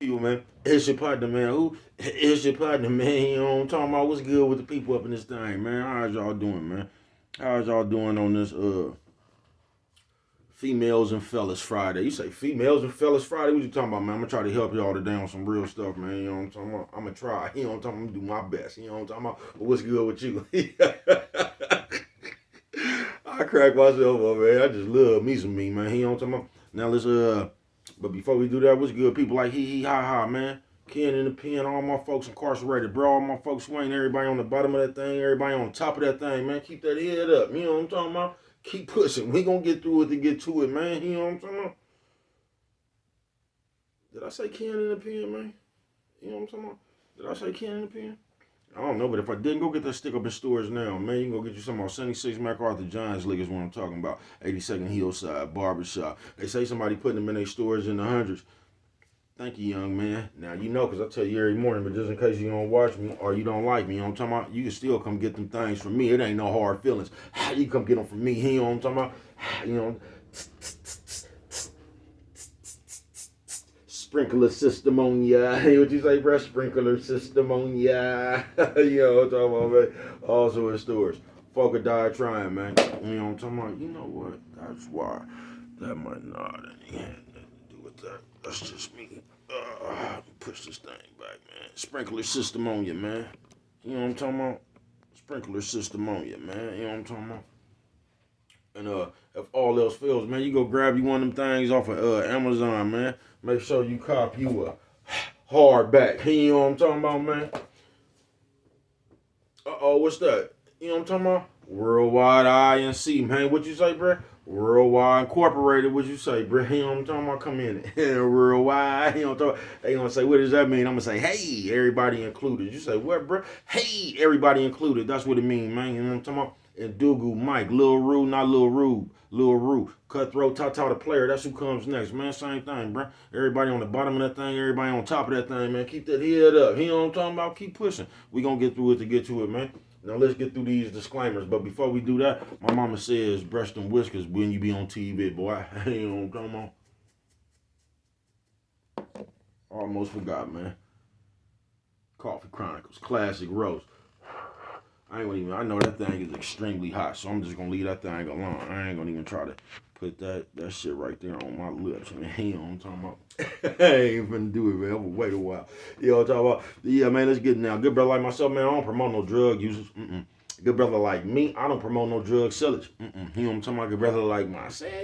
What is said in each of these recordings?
You man, it's your partner, man. Who? It's your partner, man. You know what I'm talking about? What's good with the people up in this thing, man? How's y'all doing, man? How's y'all doing on this females and fellas Friday? You say females and fellas Friday? What you talking about, man? I'm gonna try to help y'all today on some real stuff, man. You know what I'm talking about? I'm gonna try. You know what I'm talking about? I'm gonna do my best. You know what I'm talking about? But what's good with you? I crack myself up, man. I just love me some me, man. You know what I'm talking about? Now let's but before we do that, what's good? People like hee hee ha ha, man. Ken in the pen, all my folks incarcerated, bro. All my folks swing, everybody on the bottom of that thing, everybody on top of that thing, man. Keep that head up. You know what I'm talking about? Keep pushing. We gonna get through it to get to it, man. You know what I'm talking about? Did I say Ken in the pen, man? You know what I'm talking about? Did I say Ken in the pen? I don't know, but if I didn't, go get that stick up in stores now, man. You can go get you some about 76 MacArthur Johns League is what I'm talking about. 82nd Hillside Barbershop. They say somebody putting them in their stores in the hundreds. Thank you, young man. Now, you know, because I tell you every morning, but just in case you don't watch me or you don't like me, you know what I'm talking about? You can still come get them things from me. It ain't no hard feelings. You come get them from me. You know what I'm talking about? You know, sprinkler system on ya. What you say, bro? Sprinkler system on ya. You know what I'm talking about, man? Also in stores. Folk are die trying, man. You know what I'm talking about? You know what? That's why. That might not have nothing to do with that. That's just me. Push this thing back, man. Sprinkler system on you, man. You know what I'm talking about? Sprinkler system on you, man. You know what I'm talking about? And if all else fails, man, you go grab you one of them things off of Amazon, man. Make sure you cop you a hardback. You know what I'm talking about, man? What's that? You know what I'm talking about? Worldwide INC, man. What you say, bro? Worldwide Incorporated, what you say, bro? You know what I'm talking about? Come in. Worldwide. You know what I'm talking about? They gonna say, what does that mean? I'm gonna say, hey, everybody included. You say, what, bro? Hey, everybody included. That's what it mean, man. You know what I'm talking about? And Dugu, Mike, Lil Rue, not Lil Rube, Lil Rue, Cutthroat, Tata the player. That's who comes next, man. Same thing, bro. Everybody on the bottom of that thing, everybody on top of that thing, man. Keep that head up. You know what I'm talking about? Keep pushing. We gonna get through it to get to it, man. Now let's get through these disclaimers. But before we do that, my mama says brush them whiskers when you be on TV, boy. You know what I'm talking about? Almost forgot, man. Coffee Chronicles, classic roast. I ain't gonna even. I know that thing is extremely hot, so I'm just gonna leave that thing alone. I ain't gonna even try to put that shit right there on my lips, man. You know what I'm talking about? I ain't finna do it, man. I'm gonna wait a while. You know what I'm talking about? Yeah, man. Let's get it now. Good brother like myself, man. I don't promote no drug users. Good brother like me, I don't promote no drug sellers. You know what I'm talking about? Good brother like myself, hell,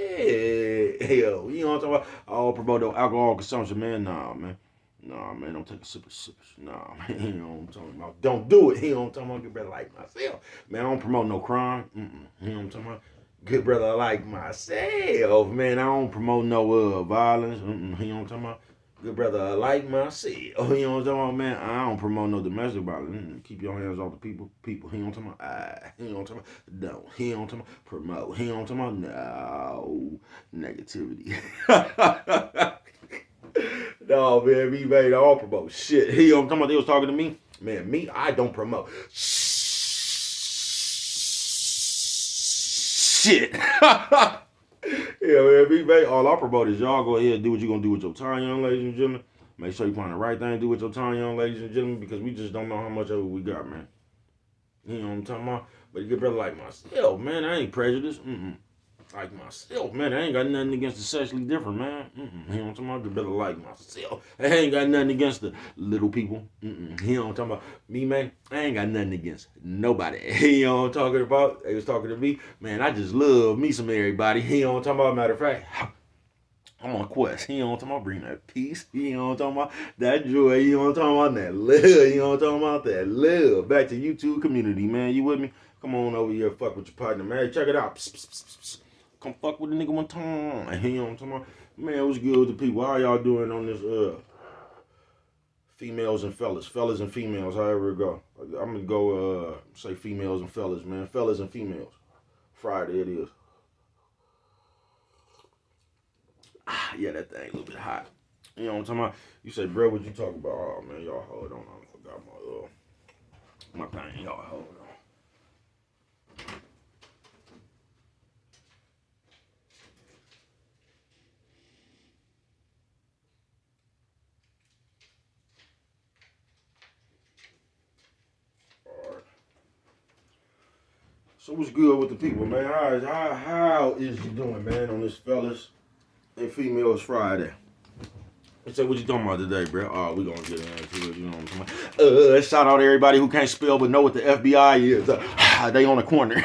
you know what I'm talking about? I don't promote no alcohol consumption, man. Nah, man. Nah, man, don't take a sip of sips. Nah, man, you know what I'm talking about. Don't do it. You know what I'm talking about? Good brother like myself. Man, I don't promote no crime. You know what I'm talking about? Good brother like myself. Man, I don't promote no violence. You know what I'm talking about? Good brother like myself. Oh, you know what I'm talking about, man? I don't promote no domestic violence. Keep your hands off the people. People. He don't talking about. He don't talking about. Don't. He don't talking about. Promote. He don't talking about. No negativity. No, man, me, man, I don't promote shit. He don't talking about. They was talking to me. Man, me, I don't promote shit. Yeah, man, me, man, all I promote is y'all go ahead and do what you're gonna do with your time, young ladies and gentlemen. Make sure you find the right thing to do with your time, young ladies and gentlemen, because we just don't know how much of it we got, man. You know what I'm talking about? But you get brother like myself, man, I ain't prejudiced. Like myself, man, I ain't got nothing against the sexually different, man. You know what I'm talking about? Good brother like myself. I ain't got nothing against the little people. You know what I'm talking about? Me, man, I ain't got nothing against nobody. You know what I'm talking about? They was talking to me. Man, I just love me some everybody. You know what I'm talking about? Matter of fact, I'm on a quest. You know what I'm talking about? Bring that peace. You know what I'm talking about? That joy. You know what I'm talking about? That love. You know what I'm talking about? That love. Back to YouTube community, man. You with me? Come on over here. Fuck with your partner, man. Check it out. Psst, psst, psst, psst. Come fuck with a nigga one time. You know what I'm talking about? Man, what's good with the people? How y'all doing on this females and fellas? Fellas and females, however it go. I'm gonna go say females and fellas, man. Fellas and females. Friday it is. Yeah, that thing a little bit hot. You know what I'm talking about? You say, bro, what you talking about? Oh man, y'all hold on. I forgot my thing. Y'all hold on. So what's good with the people, man? How is you doing, man, on this Fellas and Females Friday? So what you talking about today, bro? Oh, we gonna get into it, you know what I'm talking about? Shout out to everybody who can't spell but know what the FBI is. They on the corner.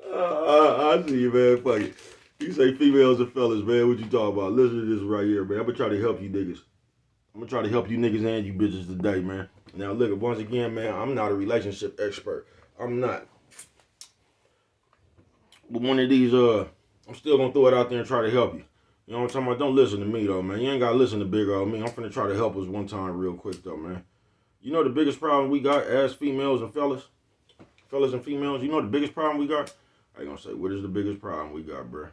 I see you, man. Fuck it. You say females and fellas, man. What you talking about? Listen to this right here, man. I'm gonna try to help you niggas. I'm gonna try to help you niggas and you bitches today, man. Now, look, once again, man, I'm not a relationship expert. I'm not. But one of these, I'm still gonna throw it out there and try to help you. You know what I'm talking about? Don't listen to me, though, man. You ain't gotta listen to big old me. I'm finna try to help us one time real quick, though, man. You know the biggest problem we got as females and fellas and females, you know the biggest problem we got? I ain't gonna say, what is the biggest problem we got, bruh?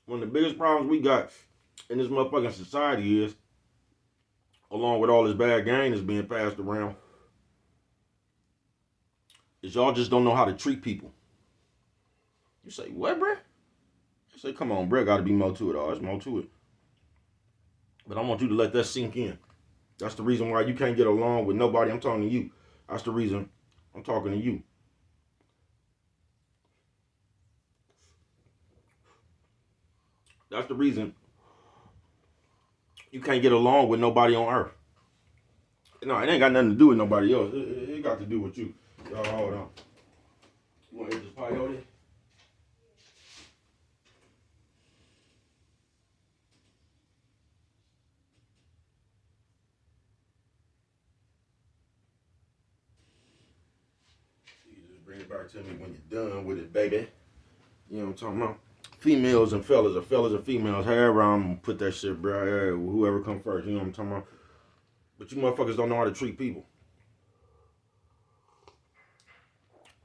One of the biggest problems we got in this motherfucking society is, along with all this bad game that's being passed around, is y'all just don't know how to treat people. You say, what, bruh? I say, come on, bruh, gotta be more to it all. There's more to it. But I want you to let that sink in. That's the reason why you can't get along with nobody. I'm talking to you. That's the reason I'm talking to you. That's the reason you can't get along with nobody on earth. No, it ain't got nothing to do with nobody else. It got to do with you. Y'all, hold on. You want to hit this peyote? You just bring it back to me when you're done with it, baby. You know what I'm talking about? Females and fellas, or fellas and females, however I'm gonna put that shit, bro. Whoever come first, you know what I'm talking about? But you motherfuckers don't know how to treat people.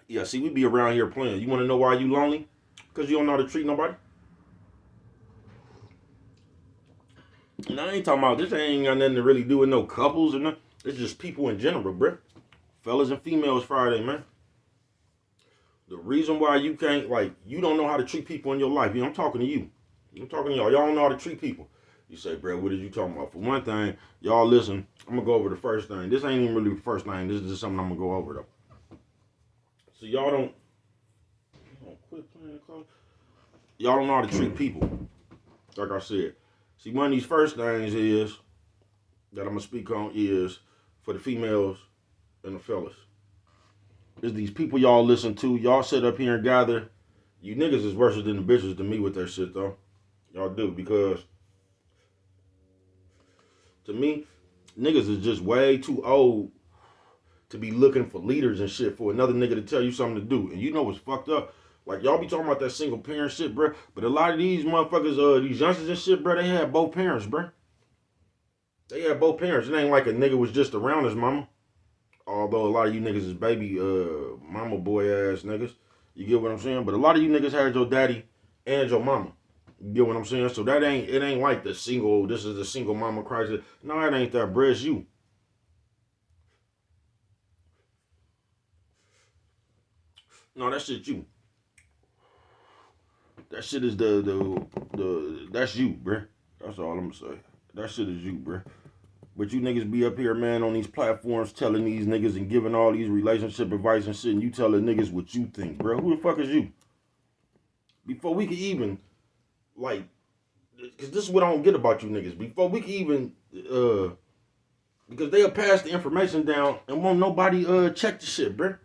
Yeah, see, we be around here playing. You want to know why you lonely? Because you don't know how to treat nobody? And I ain't talking about, this ain't got nothing to really do with no couples or nothing. It's just people in general, bro. Fellas and females Friday, man. The reason why you can't, like, you don't know how to treat people in your life. You know, I'm talking to you. I'm talking to y'all. Y'all don't know how to treat people. You say, bro, what are you talking about? For one thing, y'all listen, I'm going to go over the first thing. This ain't even really the first thing. This is just something I'm going to go over, though. So y'all don't quit playing the clothes. Y'all don't know how to treat people. Like I said. See, one of these first things is, that I'm going to speak on is, for the females and the fellas. Is these people y'all listen to, y'all sit up here and gather. You niggas is worse than the bitches to me with that shit, though. Y'all do, because to me, niggas is just way too old to be looking for leaders and shit for another nigga to tell you something to do. And you know what's fucked up? Like, y'all be talking about that single parent shit, bro. But a lot of these motherfuckers, these youngsters and shit, bro, they had both parents, bro. They had both parents. It ain't like a nigga was just around his mama. Although a lot of you niggas is baby mama boy ass niggas. You get what I'm saying? But a lot of you niggas had your daddy and your mama. You get what I'm saying? So it ain't like this is the single mama crisis. No, it ain't that, bro. It's you. No, that shit you. That shit is that's you, bruh. That's all I'm gonna say. That shit is you, bruh. But you niggas be up here, man, on these platforms telling these niggas and giving all these relationship advice and shit, and you telling niggas what you think, bruh. Who the fuck is you? Before we could even, like, because this is what I don't get about you niggas. Before we could even, because they'll pass the information down and won't nobody check the shit, bruh.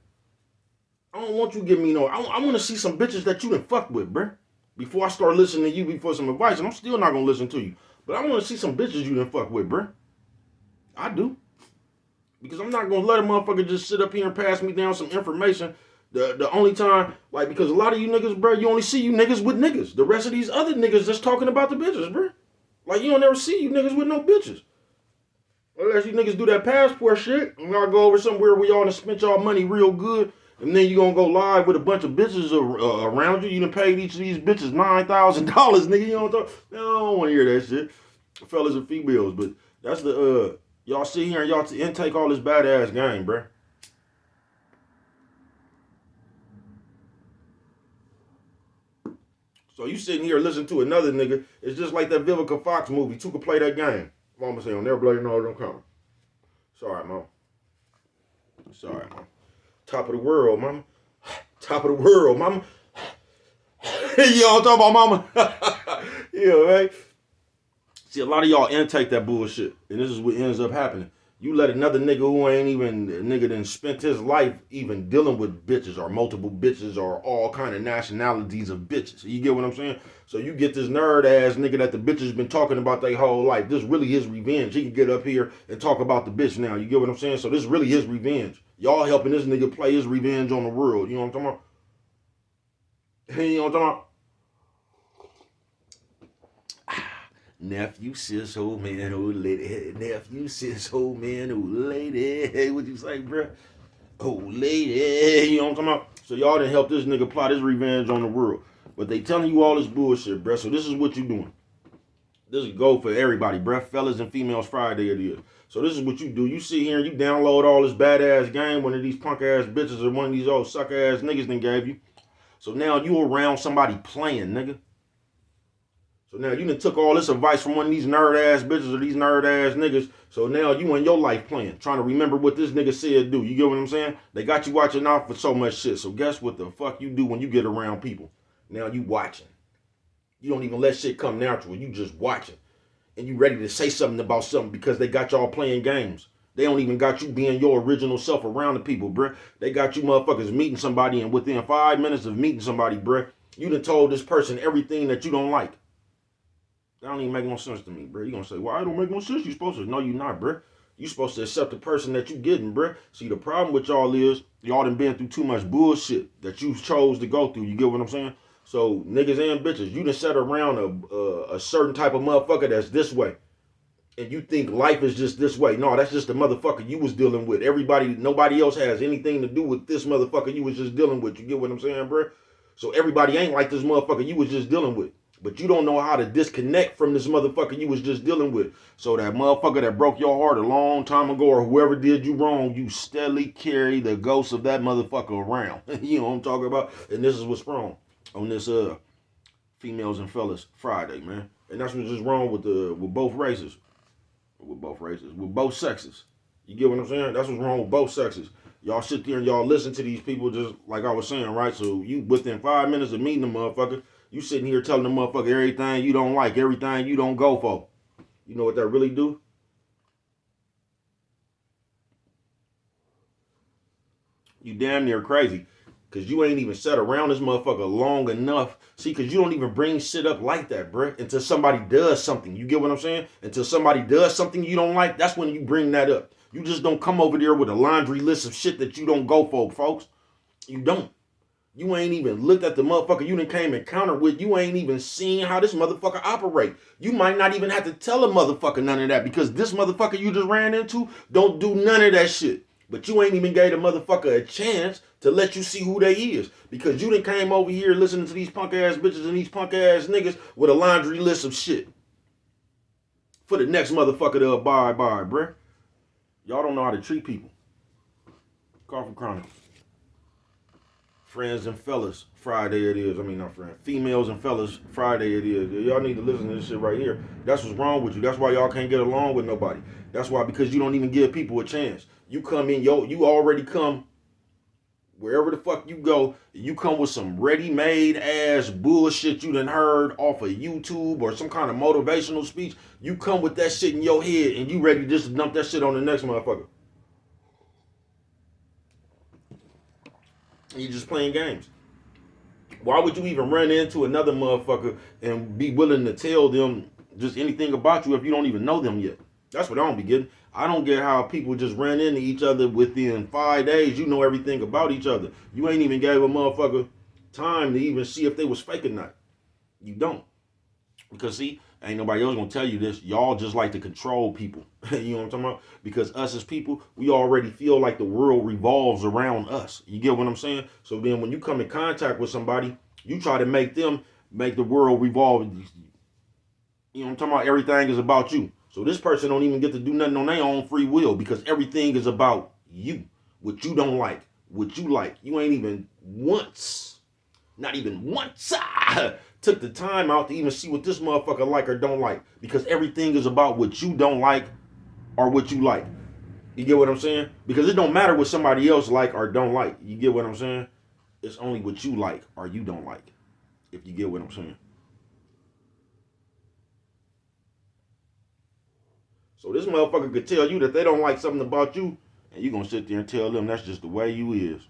I don't want you giving me no, I want to see some bitches that you done fuck with, bruh. Before I start listening to you before some advice, and I'm still not gonna listen to you. But I want to see some bitches you done fuck with, bruh. I do. Because I'm not gonna let a motherfucker just sit up here and pass me down some information. The only time, like, because a lot of you niggas, bruh, you only see you niggas with niggas. The rest of these other niggas just talking about the bitches, bruh. Like, you don't ever see you niggas with no bitches. Unless you niggas do that passport shit, and y'all go over somewhere where y'all done spent y'all money real good. And then you gonna go live with a bunch of bitches around you. You done paid each of these bitches $9,000, nigga. You know what I'm talking? I don't want to hear that shit. Fellas and females, but that's the y'all sit here and y'all intake all this badass game, bruh. So you sitting here listening to another nigga. It's just like that Vivica Fox movie. Two could play that game. Mama say, on their bloody nose, don't come. Sorry, mom. Sorry, mom. Top of the world, mama. Top of the world, mama. You know what I'm talking about, mama? Yeah, right? See, a lot of y'all intake that bullshit. And this is what ends up happening. You let another nigga who ain't even a nigga done spent his life even dealing with bitches or multiple bitches or all kind of nationalities of bitches. You get what I'm saying? So you get this nerd ass nigga that the bitches been talking about their whole life. This really his revenge. He can get up here and talk about the bitch now. You get what I'm saying? So this is really his revenge. Y'all helping this nigga play his revenge on the world. You know what I'm talking about? You know what I'm talking about? Nephew, sis, old man, old lady. Nephew, sis, old man, old lady. Hey, what you say, bruh? Old lady. You know what I'm talking about? So y'all done help this nigga plot his revenge on the world. But they telling you all this bullshit, bruh. So this is what you doing. This is go for everybody, bruh. Fellas and females Friday it is. So this is what you do. You sit here and you download all this badass game, one of these punk ass bitches or one of these old suck ass niggas done gave you. So now you around somebody playing, nigga. So now you done took all this advice from one of these nerd ass bitches or these nerd ass niggas. So now you in your life playing, trying to remember what this nigga said do. You get what I'm saying? They got you watching out for so much shit. So guess what the fuck you do when you get around people? Now you watching. You don't even let shit come natural. You just watching. And you ready to say something about something because they got y'all playing games. They don't even got you being your original self around the people, bruh. They got you motherfuckers meeting somebody, and within 5 minutes of meeting somebody, bruh, you done told this person everything that you don't like. That don't even make no sense to me, bro. You gonna say, well, it don't make no sense. You supposed to. No, you not, bro. You supposed to accept the person that you getting, bro. See, the problem with y'all is y'all done been through too much bullshit that you chose to go through. You get what I'm saying? So niggas and bitches, you done set around a certain type of motherfucker that's this way. And you think life is just this way. No, that's just the motherfucker you was dealing with. Nobody else has anything to do with this motherfucker you was just dealing with. You get what I'm saying, bro? So everybody ain't like this motherfucker you was just dealing with. But you don't know how to disconnect from this motherfucker you was just dealing with. So that motherfucker that broke your heart a long time ago or whoever did you wrong, you steadily carry the ghost of that motherfucker around. You know what I'm talking about? And this is what's wrong on this females and fellas Friday, man. And that's what's just wrong with both races. With both sexes. You get what I'm saying? That's what's wrong with both sexes. Y'all sit there and y'all listen to these people just like I was saying, right? So you within 5 minutes of meeting the motherfucker, you sitting here telling the motherfucker everything you don't like, everything you don't go for. You know what that really do? You damn near crazy. Cause you ain't even sat around this motherfucker long enough. See, cause you don't even bring shit up like that, bruh. Until somebody does something. You get what I'm saying? Until somebody does something you don't like, that's when you bring that up. You just don't come over there with a laundry list of shit that you don't go for, folks. You don't. You ain't even looked at the motherfucker you done came encounter with. You ain't even seen how this motherfucker operate. You might not even have to tell a motherfucker none of that because this motherfucker you just ran into don't do none of that shit. But you ain't even gave the motherfucker a chance to let you see who they is. Because you done came over here listening to these punk ass bitches and these punk ass niggas with a laundry list of shit. For the next motherfucker to abide by, bruh. Y'all don't know how to treat people. Coffee Chronicles. Friends and fellas, Friday it is. I mean, not friends. Females and fellas, Friday it is. Y'all need to listen to this shit right here. That's what's wrong with you. That's why y'all can't get along with nobody. That's why, because you don't even give people a chance. You come in, you already come wherever the fuck you go, you come with some ready-made ass bullshit you done heard off of YouTube or some kind of motivational speech. You come with that shit in your head and you ready just to dump that shit on the next motherfucker. You just playing games. Why would you even run into another motherfucker and be willing to tell them just anything about you if you don't even know them yet? That's what I don't be getting. I don't get how people just run into each other within 5 days. You know everything about each other. You ain't even gave a motherfucker time to even see if they was fake or not. You don't. Because see, ain't nobody else gonna tell you this. Y'all just like to control people. You know what I'm talking about? Because us as people, we already feel like the world revolves around us. You get what I'm saying? So then when you come in contact with somebody, you try to make the world revolve. You know what I'm talking about? Everything is about you. So this person don't even get to do nothing on their own free will because everything is about you. What you don't like, what you like. You ain't even once, Not even once I took the time out to even see what this motherfucker like or don't like. Because everything is about what you don't like or what you like. You get what I'm saying? Because it don't matter what somebody else like or don't like. You get what I'm saying? It's only what you like or you don't like. If you get what I'm saying. So this motherfucker could tell you that they don't like something about you, and you gonna sit there and tell them that's just the way you is.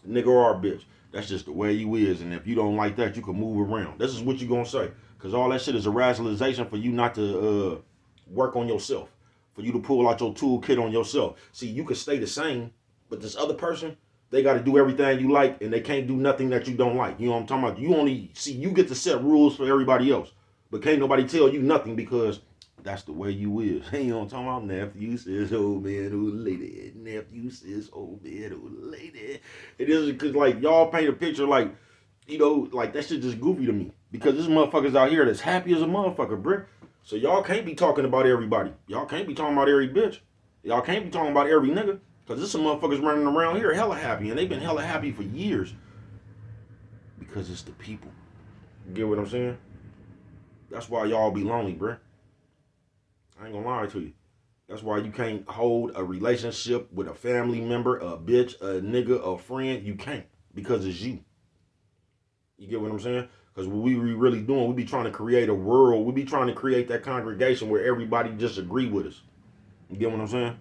Nigga or bitch. That's just the way you is. And if you don't like that, you can move around. This is what you gonna say. Cause all that shit is a rationalization for you not to work on yourself. For you to pull out your toolkit on yourself. See, you can stay the same, but this other person, they gotta do everything you like, and they can't do nothing that you don't like. You know what I'm talking about? You only see you get to set rules for everybody else. But can't nobody tell you nothing because that's the way you is. You know what I'm talking about? Nephew says old man, old lady. Nephew says old man, old lady. It is because like y'all paint a picture like, you know, like that shit just goofy to me. Because this motherfuckers out here that's happy as a motherfucker, bruh. So y'all can't be talking about everybody. Y'all can't be talking about every bitch. Y'all can't be talking about every nigga. Because there's some motherfuckers running around here hella happy. And they've been hella happy for years. Because it's the people. You get what I'm saying? That's why y'all be lonely, bruh. I ain't gonna lie to you. That's why you can't hold a relationship with a family member, a bitch, a nigga, a friend. You can't. Because it's you. You get what I'm saying? Because what we really doing, we be trying to create a world. We be trying to create that congregation where everybody just agree with us. You get what I'm saying?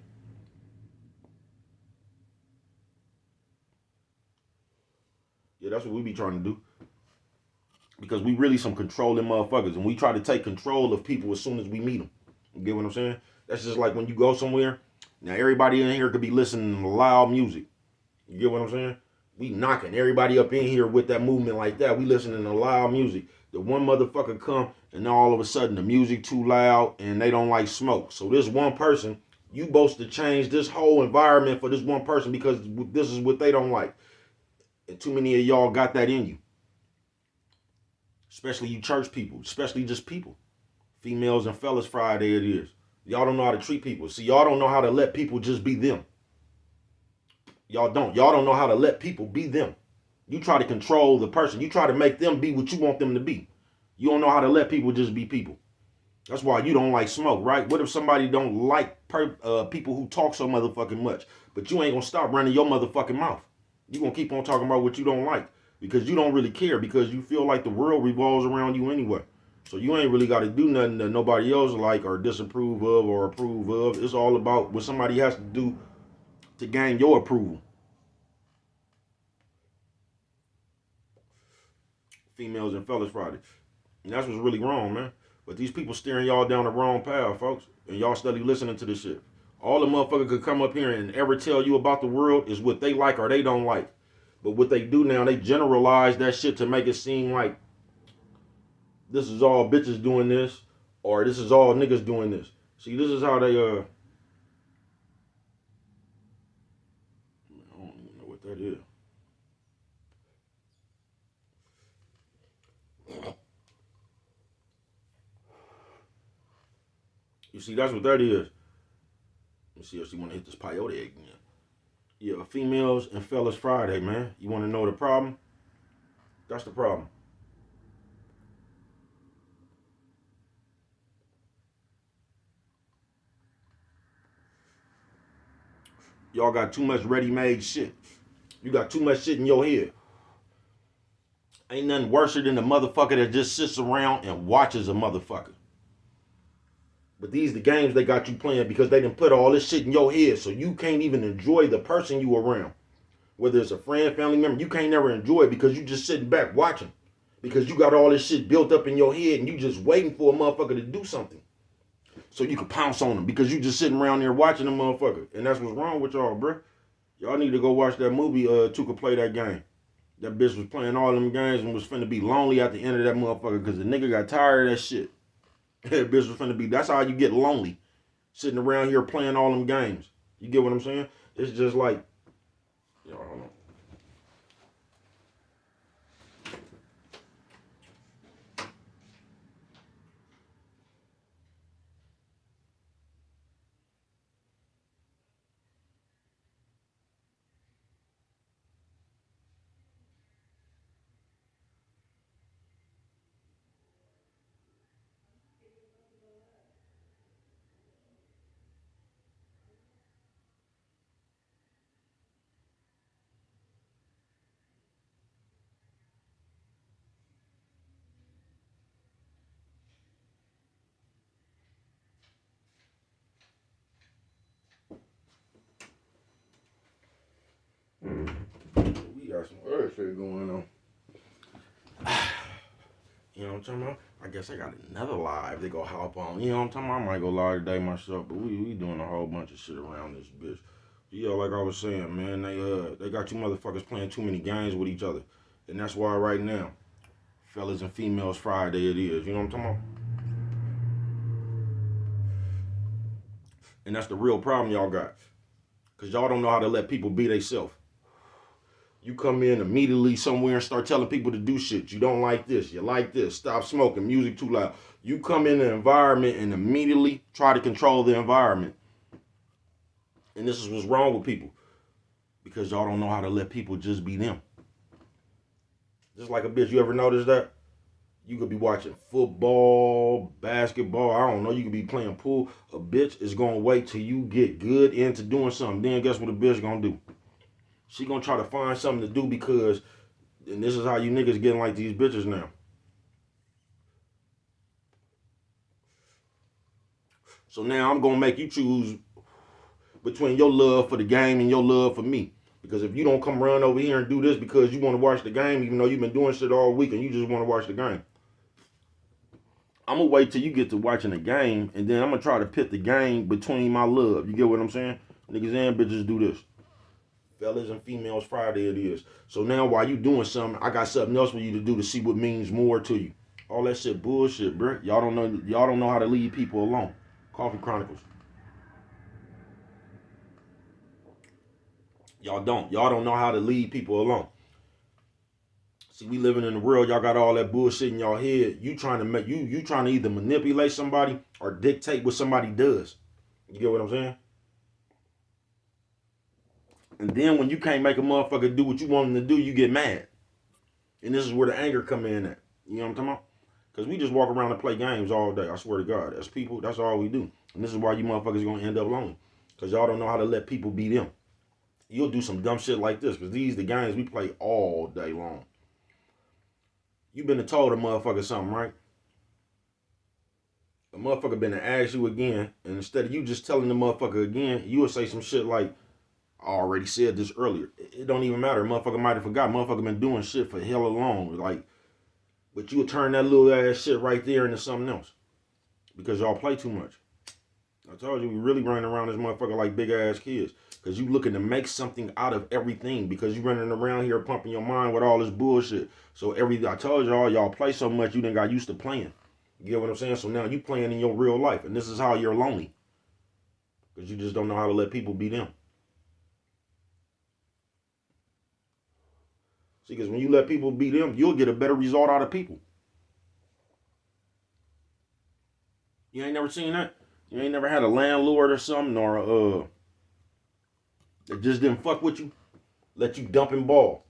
Yeah, that's what we be trying to do. Because we really some controlling motherfuckers. And we try to take control of people as soon as we meet them. You get what I'm saying? That's just like when you go somewhere. Now, everybody in here could be listening to loud music. You get what I'm saying? We knocking everybody up in here with that movement like that. We listening to loud music. The one motherfucker come and all of a sudden the music too loud and they don't like smoke. So this one person, you supposed to change this whole environment for this one person because this is what they don't like. And too many of y'all got that in you. Especially you church people, especially just people. Females and fellas Friday it is. Y'all don't know how to treat people. See, y'all don't know how to let people just be them. Y'all don't. Y'all don't know how to let people be them. You try to control the person. You try to make them be what you want them to be. You don't know how to let people just be people. That's why you don't like smoke, right? What if somebody don't like people who talk so motherfucking much? But you ain't gonna stop running your motherfucking mouth. You gonna keep on talking about what you don't like because you don't really care because you feel like the world revolves around you anyway. So you ain't really got to do nothing that nobody else like or disapprove of or approve of. It's all about what somebody has to do to gain your approval. Females and fellas Friday. And that's what's really wrong, man. But these people steering y'all down the wrong path, folks. And y'all steady listening to this shit. All the motherfucker could come up here and ever tell you about the world is what they like or they don't like. But what they do now, they generalize that shit to make it seem like this is all bitches doing this or this is all niggas doing this. See, this is how they I don't even know what that is. You see, that's what that is. Let me see if she want to hit this peyote again. Yeah, females and fellas Friday, man. You want to know the problem? That's the problem. Y'all got too much ready-made shit. You got too much shit in your head. Ain't nothing worse than the motherfucker that just sits around and watches a motherfucker. But these the games they got you playing because they done put all this shit in your head so you can't even enjoy the person you around. Whether it's a friend, family member, you can't never enjoy it because you just sitting back watching. Because you got all this shit built up in your head and you just waiting for a motherfucker to do something. So you can pounce on them because you just sitting around there watching a motherfucker. And that's what's wrong with y'all, bruh. Y'all need to go watch that movie, Tuka Play That Game. That bitch was playing all them games and was finna be lonely at the end of that motherfucker because the nigga got tired of that shit. That bitch was finna be, that's how you get lonely. Sitting around here playing all them games. You get what I'm saying? It's just like, yo, hold on. got some other shit going on. You know what I'm talking about? I guess I got another live they go hop on. You know what I'm talking about? I might go live today myself, but we doing a whole bunch of shit around this bitch. Yeah, like I was saying, man, they got you motherfuckers playing too many games with each other. And that's why right now, Fellas and Females Friday it is. You know what I'm talking about? And that's the real problem y'all got. Because y'all don't know how to let people be themselves. You come in immediately somewhere and start telling people to do shit. You don't like this. You like this. Stop smoking. Music too loud. You come in the environment and immediately try to control the environment. And this is what's wrong with people. Because y'all don't know how to let people just be them. Just like a bitch. You ever notice that? You could be watching football, basketball. I don't know. You could be playing pool. A bitch is going to wait till you get good into doing something. Then guess what a bitch going to do? She gonna try to find something to do because, and this is how you niggas getting like these bitches now. So now I'm gonna make you choose between your love for the game and your love for me. Because if you don't come run over here and do this because you want to watch the game, even though you've been doing shit all week and you just want to watch the game, I'm gonna wait till you get to watching the game and then I'm gonna try to pit the game between my love. You get what I'm saying? Niggas and bitches do this. Fellas and Females Friday it is. So now while you doing something, I got something else for you to do to see what means more to you. All that shit bullshit, bro. Y'all don't know how to leave people alone. Coffee Chronicles. Y'all don't know how to leave people alone. See, we living in the world, y'all got all that bullshit in y'all head. You trying to either manipulate somebody or dictate what somebody does. You get what I'm saying? And then when you can't make a motherfucker do what you want them to do, you get mad. And this is where the anger come in at. You know what I'm talking about? Because we just walk around and play games all day. I swear to God. As people, that's all we do. And this is why you motherfuckers going to end up lonely. Because y'all don't know how to let people be them. You'll do some dumb shit like this. Because these the games we play all day long. You been told a motherfucker something, right? A motherfucker been to ask you again. And instead of you just telling the motherfucker again, you will say some shit like, I already said this earlier. It don't even matter. Motherfucker might have forgot. Motherfucker been doing shit for hella long. Like, but you'll turn that little ass shit right there into something else. Because y'all play too much. I told you we really running around this motherfucker like big ass kids. Because you looking to make something out of everything. Because you running around here pumping your mind with all this bullshit. So I told y'all play so much you done got used to playing. You get what I'm saying? So now you playing in your real life. And this is how you're lonely. Because you just don't know how to let people be them. See, because when you let people be them, you'll get a better result out of people. You ain't never seen that? You ain't never had a landlord or something or that just didn't fuck with you? Let you dump and ball.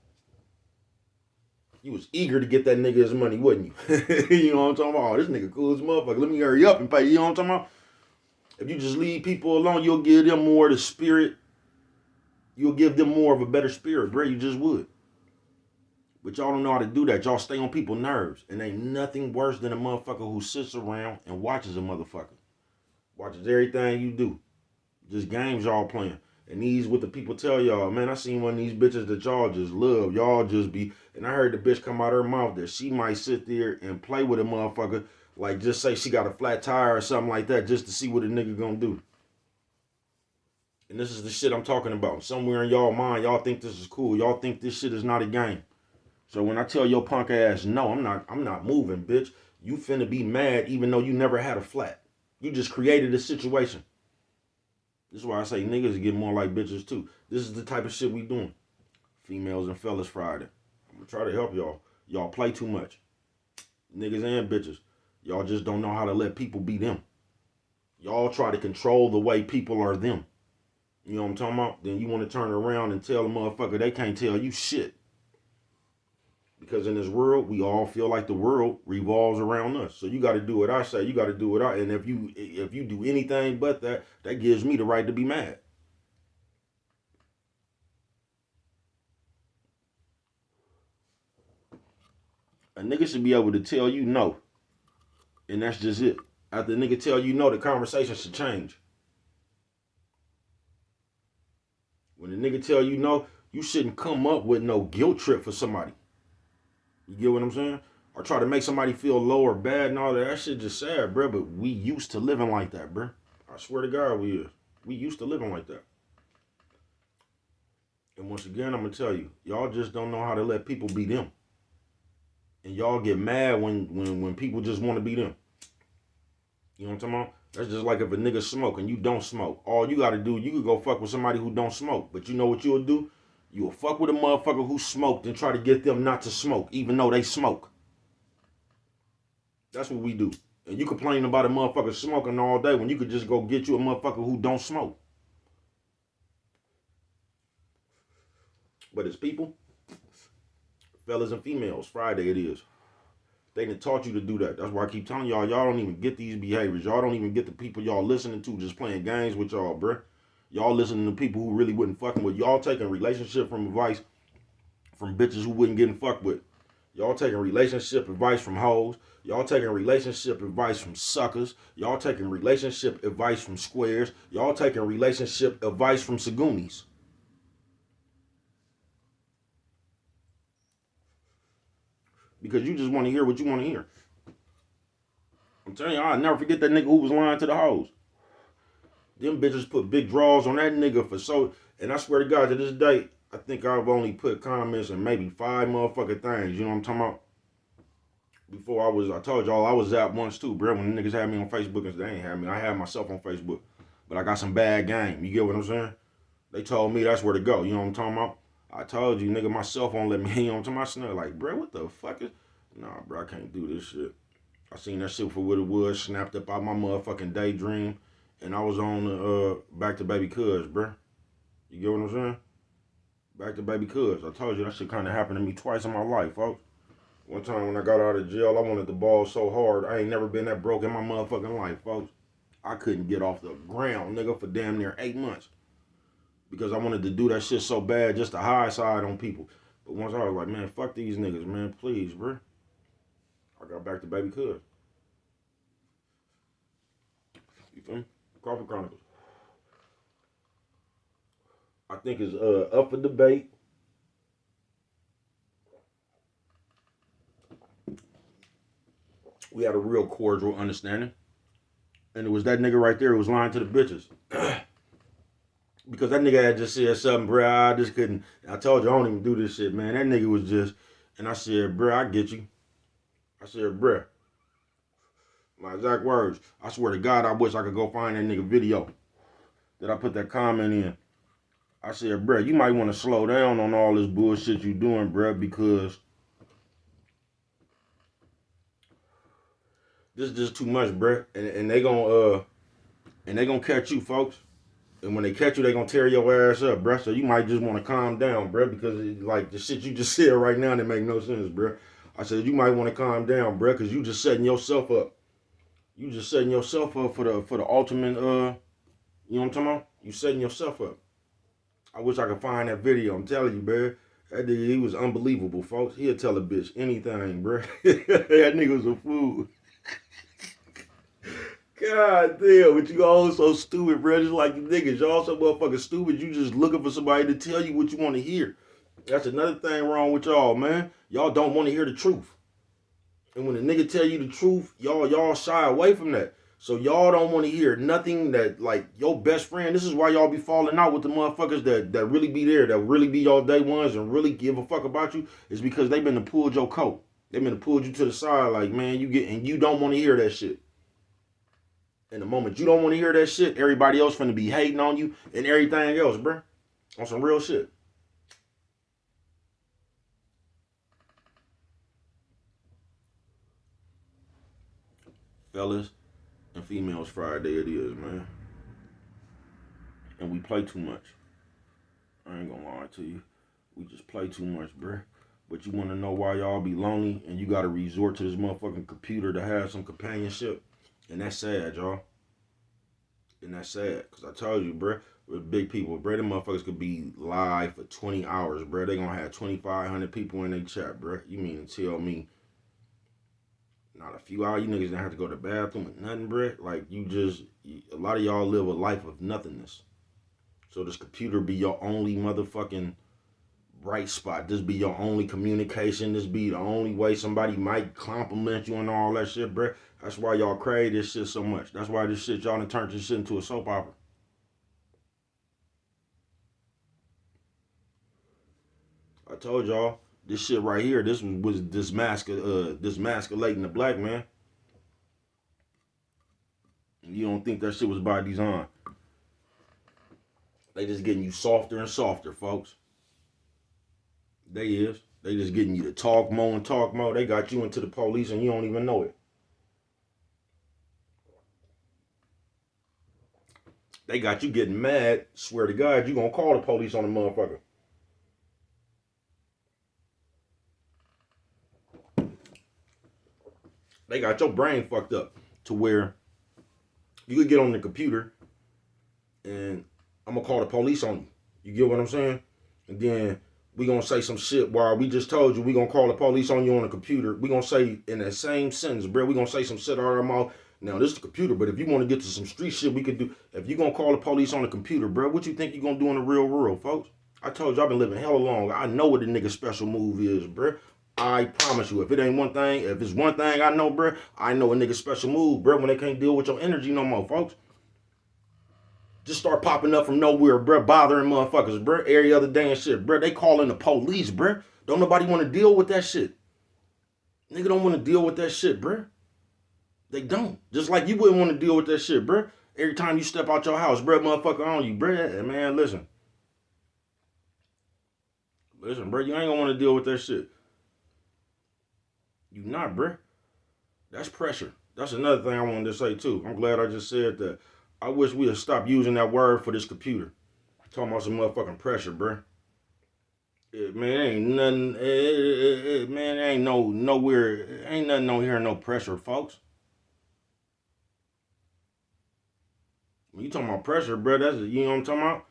You was eager to get that nigga his money, wasn't you? You know what I'm talking about? Oh, this nigga cool as motherfucker. Let me hurry up and pay. You know what I'm talking about? If you just leave people alone, you'll give them more of the spirit. You'll give them more of a better spirit, bro. You just would. But y'all don't know how to do that. Y'all stay on people's nerves. And ain't nothing worse than a motherfucker who sits around and watches a motherfucker. Watches everything you do. Just games y'all playing. And these what the people tell y'all. Man, I seen one of these bitches that y'all just love. Y'all just be. And I heard the bitch come out her mouth that she might sit there and play with a motherfucker. Like just say she got a flat tire or something like that just to see what a nigga gonna do. And this is the shit I'm talking about. Somewhere in y'all mind, y'all think this is cool. Y'all think this shit is not a game. So when I tell your punk ass, no, I'm not moving, bitch. You finna be mad even though you never had a flat. You just created a situation. This is why I say niggas get more like bitches too. This is the type of shit we doing. Females and Fellas Friday. I'm gonna try to help y'all. Y'all play too much. Niggas and bitches. Y'all just don't know how to let people be them. Y'all try to control the way people are them. You know what I'm talking about? Then you want to turn around and tell a motherfucker they can't tell you shit. Because in this world, we all feel like the world revolves around us. So you got to do what I say. You got to do what and if you do anything but that, that gives me the right to be mad. A nigga should be able to tell you no. And that's just it. After the nigga tell you no, the conversation should change. When the nigga tell you no, You shouldn't come up with no guilt trip for somebody. You get what I'm saying? Or try to make somebody feel low or bad and all that. That shit just sad, bro. But we used to living like that, bro. I swear to God, we is. We used to living like that. And once again, I'm gonna tell you, y'all just don't know how to let people be them. And y'all get mad when people just want to be them. You know what I'm talking about? That's just like if a nigga smoke and you don't smoke. All you gotta do, you could go fuck with somebody who don't smoke. But you know what you'll do? You'll fuck with a motherfucker who smoked and try to get them not to smoke, even though they smoke. That's what we do. And you complain about a motherfucker smoking all day when you could just go get you a motherfucker who don't smoke. But as people, fellas and females, Friday it is. They done taught you to do that. That's why I keep telling y'all don't even get these behaviors. Y'all don't even get the people y'all listening to just playing games with y'all, bruh. Y'all listening to people who really wouldn't fucking with. Y'all taking relationship from advice from bitches who wouldn't get fucked with. Y'all taking relationship advice from hoes. Y'all taking relationship advice from suckers. Y'all taking relationship advice from squares. Y'all taking relationship advice from Sagunis. Because you just want to hear what you want to hear. I'm telling you, I'll never forget that nigga who was lying to the hoes. Them bitches put big draws on that nigga for so, and I swear to God, to this day, I think I've only put comments in maybe 5 motherfucking things. You know what I'm talking about? Before I told y'all I was out once too, bro. When the niggas had me on Facebook, and they ain't had me. I had myself on Facebook, but I got some bad game. You get what I'm saying? They told me that's where to go. You know what I'm talking about? I told you, nigga, my cell phone let me. You know what I'm talking about? Snap like, bro, what the fuck is? Nah, bro, I can't do this shit. I seen that shit for what it was, snapped up out my motherfucking daydream, and I was on Back to Baby Cuz, bro. You get what I'm saying? Back to Baby Cuz. I told you that shit kind of happened to me twice in my life, folks. One time when I got out of jail, I wanted the ball so hard. I ain't never been that broke in my motherfucking life, folks. I couldn't get off the ground, nigga, for damn near 8 months. Because I wanted to do that shit so bad just to high side on people. But once I was like, man, fuck these niggas, man, please, bro. I got back to Baby Cuz. You feel me? Coffee Chronicles. I think it's up for debate. We had a real cordial understanding. And it was that nigga right there who was lying to the bitches. Because that nigga had just said something, bro, I just couldn't. I told you I don't even do this shit, man. That nigga was just, and I said, bro, I get you. I said, bro, my exact words. I swear to God, I wish I could go find that nigga video that I put that comment in. I said, bro, you might want to slow down on all this bullshit you doing, bro, because this is just too much, bro. And they gonna catch you, folks. And when they catch you, they gonna tear your ass up, bro. So you might just want to calm down, bro, because like the shit you just said right now, that make no sense, bro. I said you might want to calm down, bro, because you just setting yourself up. You just setting yourself up for the ultimate. You know what I'm talking about? You setting yourself up. I wish I could find that video. I'm telling you, bro. That nigga, he was unbelievable, folks. He'll tell a bitch anything, bro. That nigga was a fool. God damn, but you all so stupid, bro. Just like you niggas. Y'all so motherfucking stupid. You just looking for somebody to tell you what you want to hear. That's another thing wrong with y'all, man. Y'all don't want to hear the truth. And when a nigga tell you the truth, y'all shy away from that. So y'all don't want to hear nothing that, like, your best friend. This is why y'all be falling out with the motherfuckers that really be there, that really be y'all day ones and really give a fuck about you. Is because they been to pull your coat. They been to pull you to the side, like, man, you don't want to hear that shit. And the moment you don't want to hear that shit, everybody else finna be hating on you and everything else, bruh. On some real shit. Fellas and females, Friday it is, man. And we play too much. I ain't gonna lie to you. We just play too much, bruh. But you wanna know why y'all be lonely and you gotta resort to this motherfucking computer to have some companionship? And that's sad, y'all. And that's sad. Because I told you, bruh, with big people, bruh, them motherfuckers could be live for 20 hours, bruh. They gonna have 2,500 people in their chat, bruh. You mean to tell me not a few hours, you niggas didn't have to go to the bathroom or nothing, bruh? Like, a lot of y'all live a life of nothingness. So this computer be your only motherfucking bright spot. This be your only communication. This be the only way somebody might compliment you and all that shit, bruh. That's why y'all crave this shit so much. That's why this shit, y'all done turned this shit into a soap opera. I told y'all, this shit right here, this was masculating the black man. You don't think that shit was by design. They just getting you softer and softer, folks. They is. They just getting you to talk more and talk more. They got you into the police and you don't even know it. They got you getting mad. Swear to God, you gonna call the police on the motherfucker. They got your brain fucked up to where you could get on the computer and I'm gonna call the police on you. You get what I'm saying? And then we gonna say some shit while we just told you we gonna call the police on you on the computer. We gonna say in that same sentence, bro, we gonna say some shit out of our mouth. Now, this is the computer, but if you want to get to some street shit, we could do. If you gonna call the police on the computer, bro, what you think you gonna do in the real world, folks? I told you I've been living hella long. I know what the nigga special move is, bro. I promise you, if it ain't one thing, if it's one thing I know, bro, I know a nigga special move, bro, when they can't deal with your energy no more, folks. Just start popping up from nowhere, bro, bothering motherfuckers, bro, every other day and shit, bro. They calling the police, bro. Don't nobody want to deal with that shit. Nigga don't want to deal with that shit, bro. They don't. Just like you wouldn't want to deal with that shit, bro. Every time you step out your house, bro, motherfucker on you, bro. Man, listen. Listen, bro, you ain't gonna want to deal with that shit. You not, bro. That's pressure. That's another thing I wanted to say, too. I'm glad I just said that. I wish we would stop using that word for this computer. Talking about some motherfucking pressure, bro. Man, ain't nothing. Man, ain't nowhere. Ain't nothing on here, no pressure, folks. When you talking about pressure, bro, that's, you know what I'm talking about?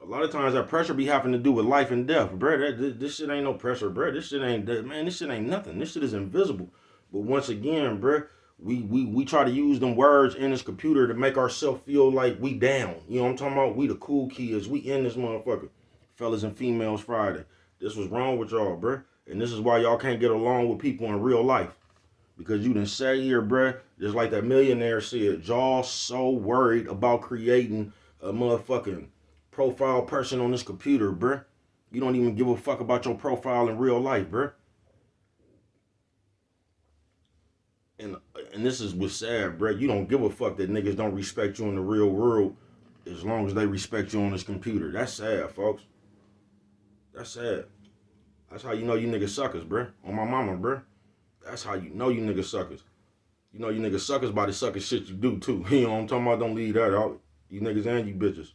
A lot of times that pressure be having to do with life and death, bro. This shit ain't no pressure, bro. This shit ain't, man, this shit ain't nothing. This shit is invisible. But once again, bro, we try to use them words in this computer to make ourselves feel like we down. You know what I'm talking about? We the cool kids. We in this motherfucker. Fellas and females Friday. This was wrong with y'all, bro. And this is why y'all can't get along with people in real life. Because you done sat here, bruh, just like that millionaire said, y'all so worried about creating a motherfucking profile person on this computer, bruh. You don't even give a fuck about your profile in real life, bruh. And this is what's sad, bruh. You don't give a fuck that niggas don't respect you in the real world as long as they respect you on this computer. That's sad, folks. That's sad. That's how you know you niggas suckers, bruh. On my mama, bruh. That's how you know you niggas suckers. You know you niggas suckers by the sucker shit you do too. You know what I'm talking about? Don't leave that out. You niggas and you bitches.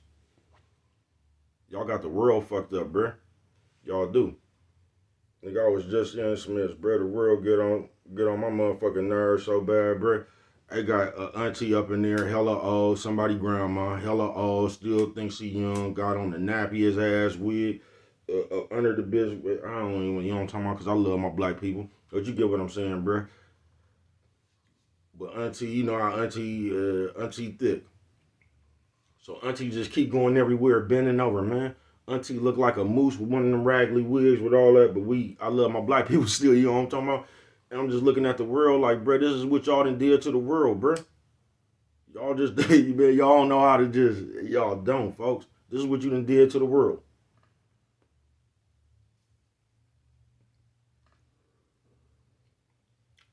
Y'all got the world fucked up, bruh. Y'all do. Nigga, I was just in Smith's, bruh. The world get on my motherfucking nerves so bad, bruh. I got an auntie up in there, hella old, somebody grandma, hella old, still thinks she young, got on the nappiest ass wig, under the bitch. I don't even, you know what I'm talking about, because I love my black people. But you get what I'm saying, bruh. But auntie, you know how auntie thick. So auntie just keep going everywhere, bending over, man. Auntie look like a moose with one of them raggedy wigs with all that, but I love my black people still, you know what I'm talking about? And I'm just looking at the world like, bro, this is what y'all done did to the world, bro. Y'all just, man, y'all don't know how to just, y'all don't, folks. This is what you done did to the world.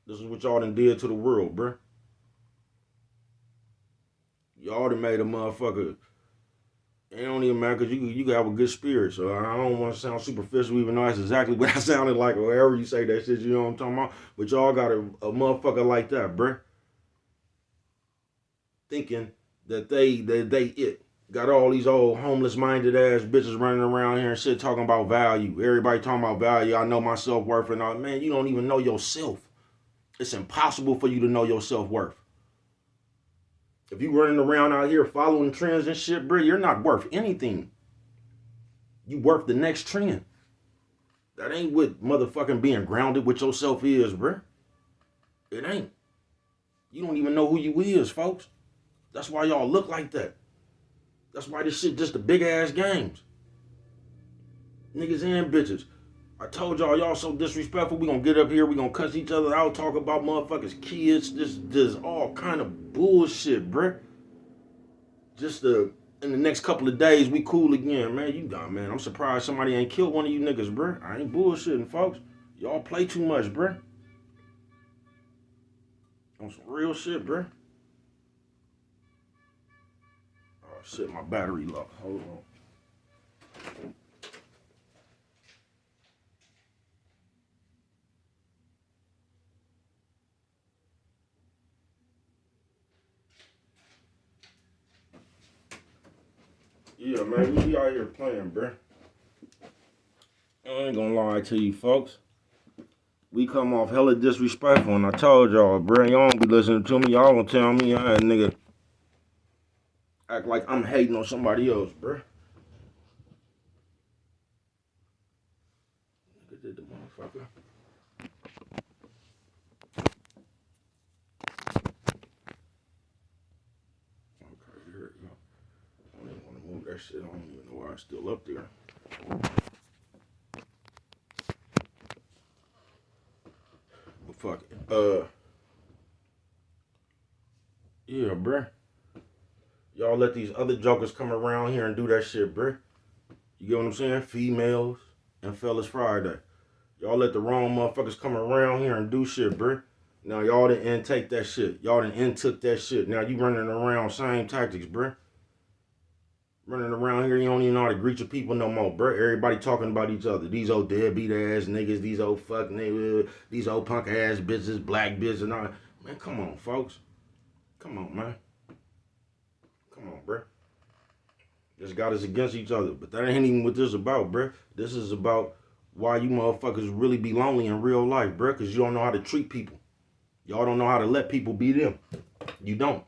This is what y'all done did to the world, bruh. Y'all done made a motherfucker. It don't even matter because you can have a good spirit. So I don't want to sound superficial, even though that's exactly what I sounded like, or however you say that shit, you know what I'm talking about? But y'all got a motherfucker like that, bruh. Thinking that they it. Got all these old homeless minded ass bitches running around here and shit talking about value. Everybody talking about value. I know my self-worth and all. Man, you don't even know yourself. It's impossible for you to know your self-worth. If you running around out here following trends and shit, bro, you're not worth anything. You worth the next trend. That ain't what motherfucking being grounded with yourself is, bro. It ain't. You don't even know who you is, folks. That's why y'all look like that. That's why this shit just the big ass games. Niggas and bitches. I told y'all so disrespectful. We gonna get up here, we gonna cuss each other out, talk about motherfuckers' kids, just all kind of bullshit, bruh. Just in the next couple of days, we cool again, man. You done, man. I'm surprised somebody ain't killed one of you niggas, bruh. I ain't bullshitting, folks. Y'all play too much, bruh. On some real shit, bruh. Oh shit, my battery low. Hold on. Yeah, man, we out here playing, bruh. I ain't gonna lie to you, folks. We come off hella disrespectful, and I told y'all, bruh, y'all don't be listening to me. Y'all gonna tell me I ain't nigga act like I'm hating on somebody else, bruh. Nigga did the motherfucker. Okay, here we go. I don't even want to move that shit. I don't even know why it's still up there. But fuck it. Yeah, bruh. Y'all let these other jokers come around here and do that shit, bruh. You get what I'm saying? Females and Fellas Friday. Y'all let the wrong motherfuckers come around here and do shit, bruh. Now y'all done intake that shit. Y'all done intook that shit. Now you running around same tactics, bruh. Running around here, you don't even know how to greet your people no more, bruh. Everybody talking about each other. These old deadbeat ass niggas, these old fuck niggas, these old punk ass bitches, black bitches, and all that. Man, come on, folks. Come on, man. Come on, bruh. This got us against each other. But that ain't even what this is about, bruh. This is about why you motherfuckers really be lonely in real life, bruh. Because you don't know how to treat people. Y'all don't know how to let people be them. You don't.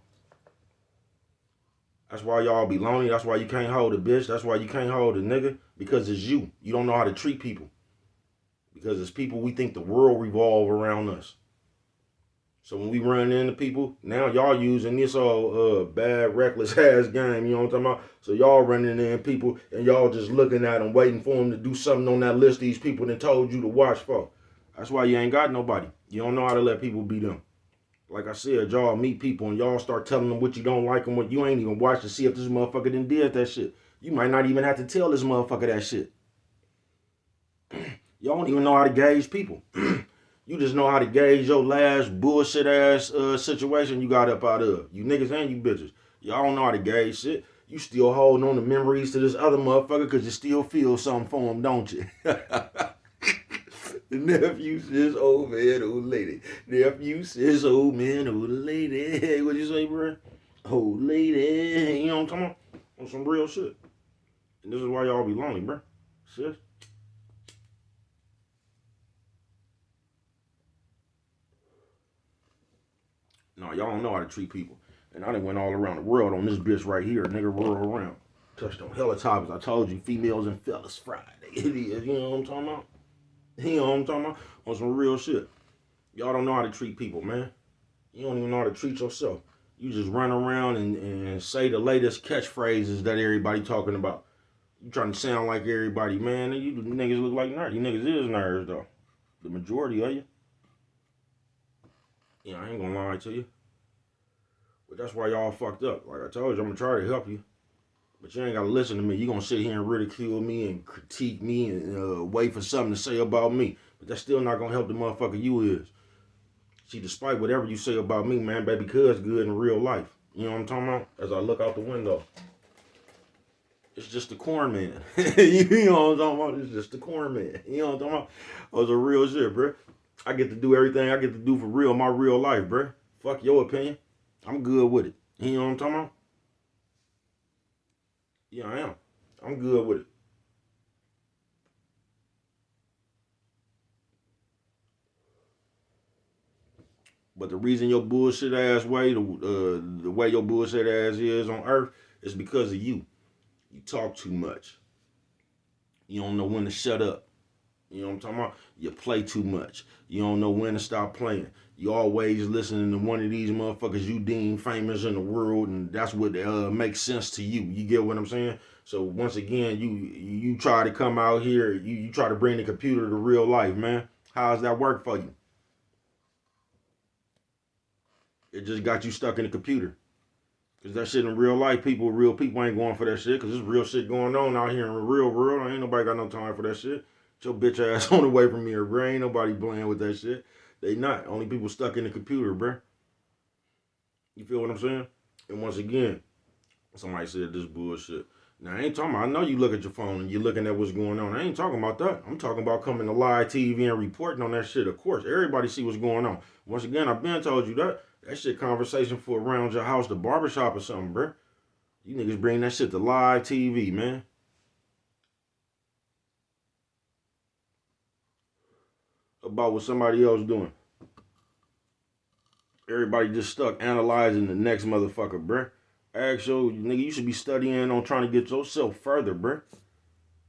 That's why y'all be lonely. That's why you can't hold a bitch. That's why you can't hold a nigga. Because it's you. You don't know how to treat people. Because it's people we think the world revolve around us. So when we run into people, now y'all using this all bad, reckless ass game, you know what I'm talking about? So y'all running in people and y'all just looking at them, waiting for them to do something on that list these people done told you to watch for. That's why you ain't got nobody. You don't know how to let people be them. Like I said, y'all meet people and y'all start telling them what you don't like and what you ain't even watched to see if this motherfucker done did that shit. You might not even have to tell this motherfucker that shit. Y'all don't even know how to gauge people. You just know how to gauge your last bullshit ass situation you got up out of. You niggas and you bitches. Y'all don't know how to gauge shit. You still holding on to memories to this other motherfucker because you still feel something for him, don't you? The nephew says, old man, old lady. Nephew says, old man, old lady. Hey, what you say, bro? Old lady. You know what I'm talking about? On some real shit. And this is why y'all be lonely, bro. Sis. No, y'all don't know how to treat people. And I done went all around the world on this bitch right here, nigga, roll around. Touched on hella topics. I told you, females and fellas Friday. It is, you know what I'm talking about? You know what I'm talking about? On some real shit. Y'all don't know how to treat people, man. You don't even know how to treat yourself. You just run around and say the latest catchphrases that everybody talking about. You trying to sound like everybody, man. You niggas look like nerds. You niggas is nerds, though. The majority of you. Yeah, I ain't gonna lie to you. But that's why y'all fucked up. Like I told you, I'm gonna try to help you. But you ain't gotta listen to me. You gonna sit here and ridicule me and critique me and wait for something to say about me. But that's still not gonna help the motherfucker you is. See, despite whatever you say about me, man, baby cuz good in real life. You know what I'm talking about? As I look out the window. It's just the corn man. You know what I'm talking about? It's just the corn man. You know what I'm talking about? Oh, it's a real shit, bro. I get to do everything I get to do for real, my real life, bro. Fuck your opinion. I'm good with it. You know what I'm talking about? Yeah, I am. I'm good with it. But the reason your bullshit ass way, the way your bullshit ass is on earth, is because of you. You talk too much. You don't know when to shut up. You know what I'm talking about? You play too much. You don't know when to stop playing. You always listening to one of these motherfuckers you deem famous in the world, and that's what makes sense to you. You get what I'm saying? So once again, you try to come out here, you try to bring the computer to real life, man. How's that work for you? It just got you stuck in the computer. Cause that shit in real life, real people ain't going for that shit. Cause there's real shit going on out here in the real world. Ain't nobody got no time for that shit. Get your bitch ass on the way from here, bro. Ain't nobody playing with that shit. They not. Only people stuck in the computer, bro. You feel what I'm saying? And once again, somebody said this bullshit. Now, I ain't talking about, I know you look at your phone and you're looking at what's going on. I ain't talking about that. I'm talking about coming to live TV and reporting on that shit. Of course, everybody see what's going on. Once again, I've been told you that. That shit conversation for around your house, the barbershop or something, bro. You niggas bring that shit to live TV, man. About what somebody else doing. Everybody just stuck analyzing the next motherfucker, bruh. Actually, nigga, you should be studying on trying to get yourself further, bruh.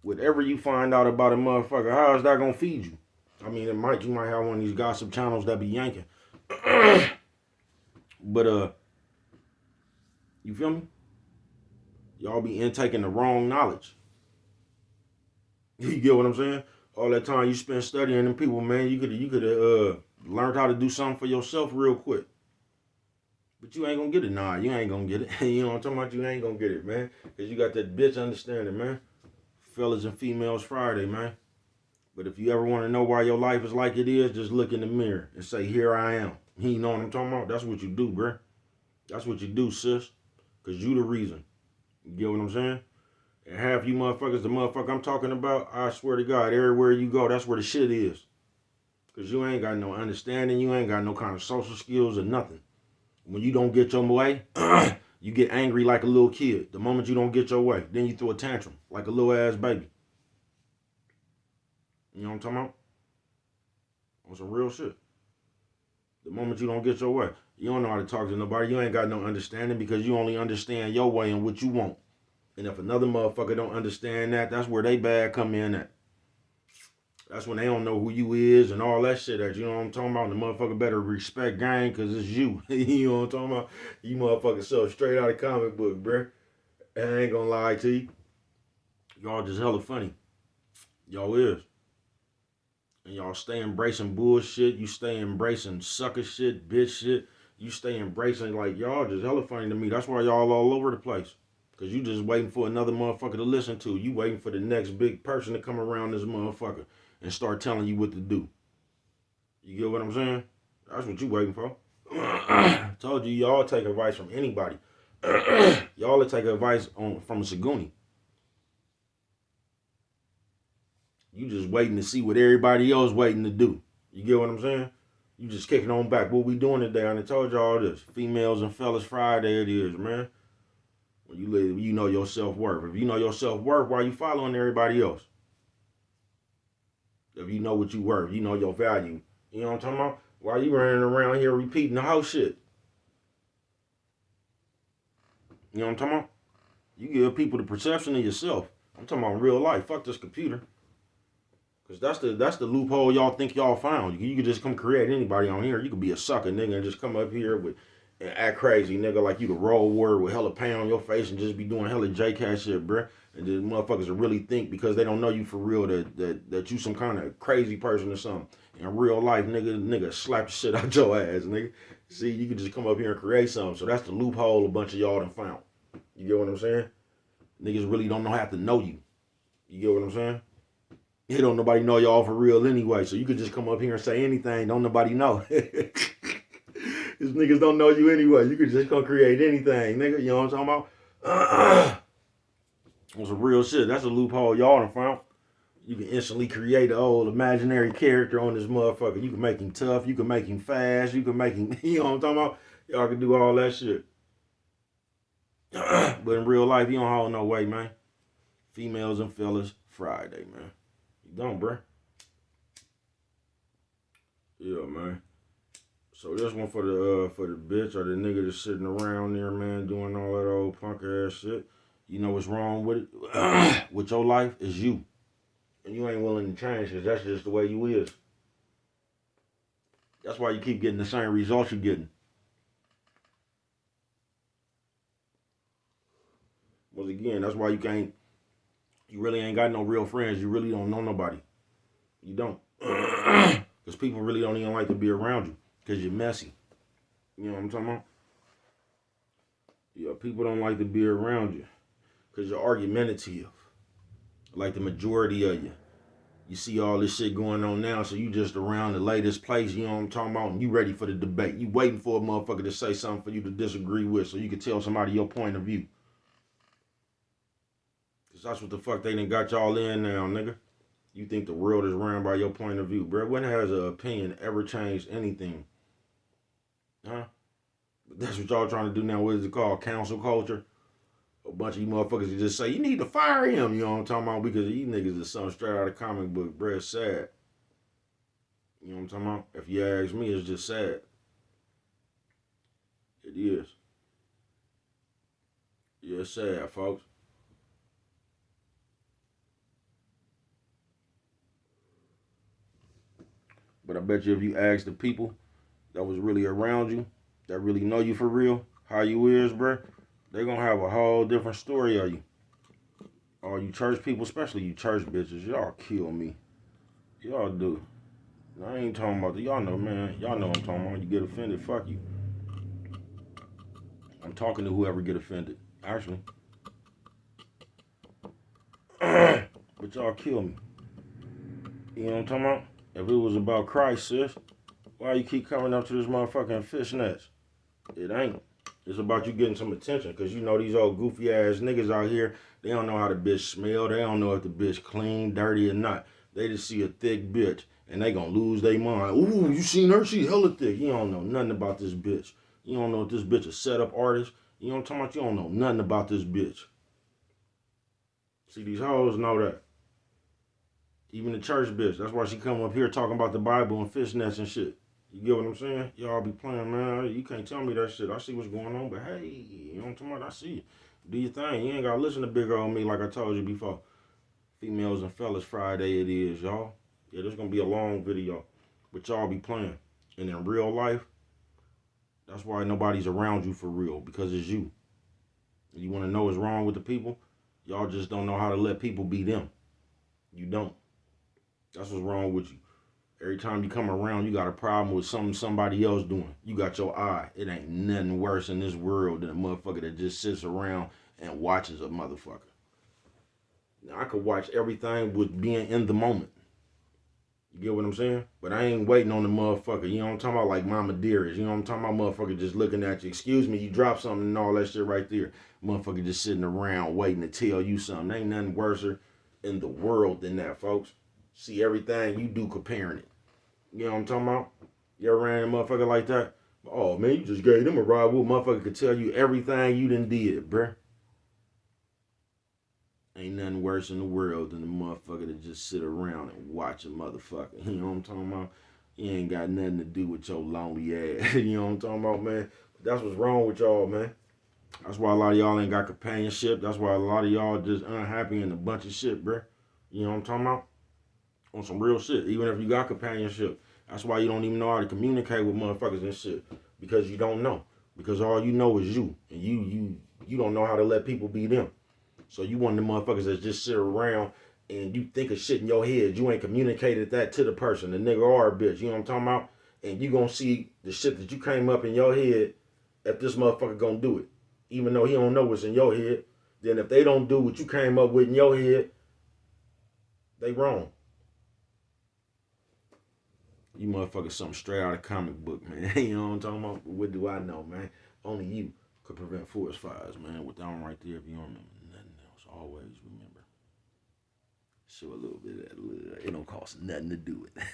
Whatever you find out about a motherfucker, how is that gonna feed you? I mean, you might have one of these gossip channels that be yanking. But you feel me? Y'all be intaking the wrong knowledge. You get what I'm saying? All that time you spend studying them people, man, you could have learned how to do something for yourself real quick. But you ain't gonna get it. Nah, you ain't gonna get it. You know what I'm talking about? You ain't gonna get it, man. Because you got that bitch understanding, man. Fellas and females Friday, man. But if you ever want to know why your life is like it is, just look in the mirror and say, here I am. You know what I'm talking about? That's what you do, bruh. That's what you do, sis. Because you the reason. You get what I'm saying? And half you motherfuckers, the motherfucker I'm talking about, I swear to God, everywhere you go, that's where the shit is. Because you ain't got no understanding. You ain't got no kind of social skills or nothing. When you don't get your way, you get angry like a little kid. The moment you don't get your way, then you throw a tantrum like a little ass baby. You know what I'm talking about? On some real shit. The moment you don't get your way, you don't know how to talk to nobody. You ain't got no understanding because you only understand your way and what you want. And if another motherfucker don't understand that, that's where they bad come in at. That's when they don't know who you is and all that shit. That you know what I'm talking about. And the motherfucker better respect gang because it's you. You know what I'm talking about? You motherfuckers so straight out of comic book, bruh. I ain't gonna lie to you. Y'all just hella funny. Y'all is. And y'all stay embracing bullshit. You stay embracing sucker shit, bitch shit. You stay embracing like y'all just hella funny to me. That's why y'all all over the place. Cause you just waiting for another motherfucker to listen to. You waiting for the next big person to come around this motherfucker and start telling you what to do. You get what I'm saying? That's what you waiting for. Told you, y'all take advice from anybody. Y'all will take advice from a Saguni. You just waiting to see what everybody else waiting to do. You get what I'm saying? You just kicking on back. What we doing today? I told y'all this. Females and fellas Friday it is, man. When you know your self-worth. If you know your self-worth, why you following everybody else? If you know what you worth, you know your value. You know what I'm talking about? Why you running around here repeating the house shit? You know what I'm talking about? You give people the perception of yourself. I'm talking about real life. Fuck this computer. Cause that's the loophole y'all think y'all found. You could just come create anybody on here. You could be a sucker nigga and just come up here and act crazy nigga like you the roll word with hella pain on your face and just be doing hella J-Cat shit, bruh. And then motherfuckers will really think because they don't know you for real that you some kind of crazy person or something. In real life, nigga slap the shit out your ass, nigga. See, you can just come up here and create something. So that's the loophole a bunch of y'all done found. You get what I'm saying? Niggas really don't know how to know you. You get what I'm saying? Hey, don't nobody know y'all for real anyway, so you could just come up here and say anything. Don't nobody know. These niggas don't know you anyway. You could just come create anything, nigga. You know what I'm talking about? On some real shit. That's a loophole y'all done found. You can instantly create an old imaginary character on this motherfucker. You can make him tough. You can make him fast. You can make him, you know what I'm talking about? Y'all can do all that shit. But in real life, you don't hold no weight, man. Females and fellas, Friday, man. Don't, bruh. Yeah, man. So this one for the bitch or the nigga that's sitting around there, man, doing all that old punk ass shit. You know what's wrong with it? With your life is you. And you ain't willing to change because that's just the way you is. That's why you keep getting the same results you're getting. Once again, that's why you really ain't got no real friends. You really don't know nobody. You don't. Because people really don't even like to be around you because you're messy. You know what I'm talking about? Yeah, people don't like to be around you because you're argumentative. Like the majority of you. You see all this shit going on now, so you just around the latest place, you know what I'm talking about, and you ready for the debate. You waiting for a motherfucker to say something for you to disagree with so you can tell somebody your point of view. Because that's what the fuck they done got y'all in now, nigga. You think the world is ran by your point of view, bro. When has an opinion ever changed anything? Huh? But that's what y'all trying to do now. What is it called? Council culture? A bunch of you motherfuckers that just say, you need to fire him, you know what I'm talking about? Because these niggas is something straight out of comic book, bro. It's sad. You know what I'm talking about? If you ask me, it's just sad. It is. Yeah, it's sad, folks. But I bet you if you ask the people that was really around you, that really know you for real, how you is, bro, they gonna have a whole different story of you. All you church people, especially you church bitches, y'all kill me. Y'all do. I ain't talking about that. Y'all know, man. Y'all know what I'm talking about. You get offended, fuck you. I'm talking to whoever get offended, actually. But y'all kill me. You know what I'm talking about? If it was about Christ, sis, why you keep coming up to this motherfucking fishnets? It ain't. It's about you getting some attention because you know these old goofy ass niggas out here, they don't know how the bitch smell. They don't know if the bitch clean, dirty or not. They just see a thick bitch and they gonna lose their mind. Ooh, you seen her? She hella thick. You don't know nothing about this bitch. You don't know if this bitch a setup artist. You know what I'm talking about? You don't know nothing about this bitch. See, these hoes know that. Even the church bitch. That's why she come up here talking about the Bible and fishnets and shit. You get what I'm saying? Y'all be playing, man. You can't tell me that shit. I see what's going on, but hey, you know what I'm talking about? I see you. Do your thing. You ain't gotta listen to big old me like I told you before. Females and fellas Friday it is, y'all. Yeah, this gonna be a long video. But y'all be playing. And in real life, that's why nobody's around you for real. Because it's you. You wanna know what's wrong with the people? Y'all just don't know how to let people be them. You don't. That's what's wrong with you. Every time you come around, you got a problem with something somebody else doing. You got your eye. It ain't nothing worse in this world than a motherfucker that just sits around and watches a motherfucker. Now, I could watch everything with being in the moment. You get what I'm saying? But I ain't waiting on the motherfucker. You know what I'm talking about? Like Mama Dearest. You know what I'm talking about? Motherfucker just looking at you. Excuse me, you dropped something and all that shit right there. Motherfucker just sitting around waiting to tell you something. Ain't nothing worse in the world than that, folks. See everything you do comparing it. You know what I'm talking about? You ever ran a motherfucker like that? Oh, man, you just gave them a ride. What motherfucker could tell you everything you done did, bruh. Ain't nothing worse in the world than a motherfucker that just sit around and watch a motherfucker. You know what I'm talking about? You ain't got nothing to do with your lonely ass. You know what I'm talking about, man? That's what's wrong with y'all, man. That's why a lot of y'all ain't got companionship. That's why a lot of y'all just unhappy in a bunch of shit, bruh. You know what I'm talking about? On some real shit. Even if you got companionship. That's why you don't even know how to communicate with motherfuckers and shit. Because you don't know. Because all you know is you. And you don't know how to let people be them. So you one of the motherfuckers that just sit around and you think of shit in your head. You ain't communicated that to the person, the nigga or a bitch. You know what I'm talking about? And you gonna see the shit that you came up in your head if this motherfucker gonna do it. Even though he don't know what's in your head. Then if they don't do what you came up with in your head, they wrong. You motherfuckers something straight out of comic book, man. You know what I'm talking about? What do I know, man? Only you could prevent forest fires, man. With that one right there, if you don't remember nothing else, always remember. Show a little bit of that. It don't cost nothing to do it.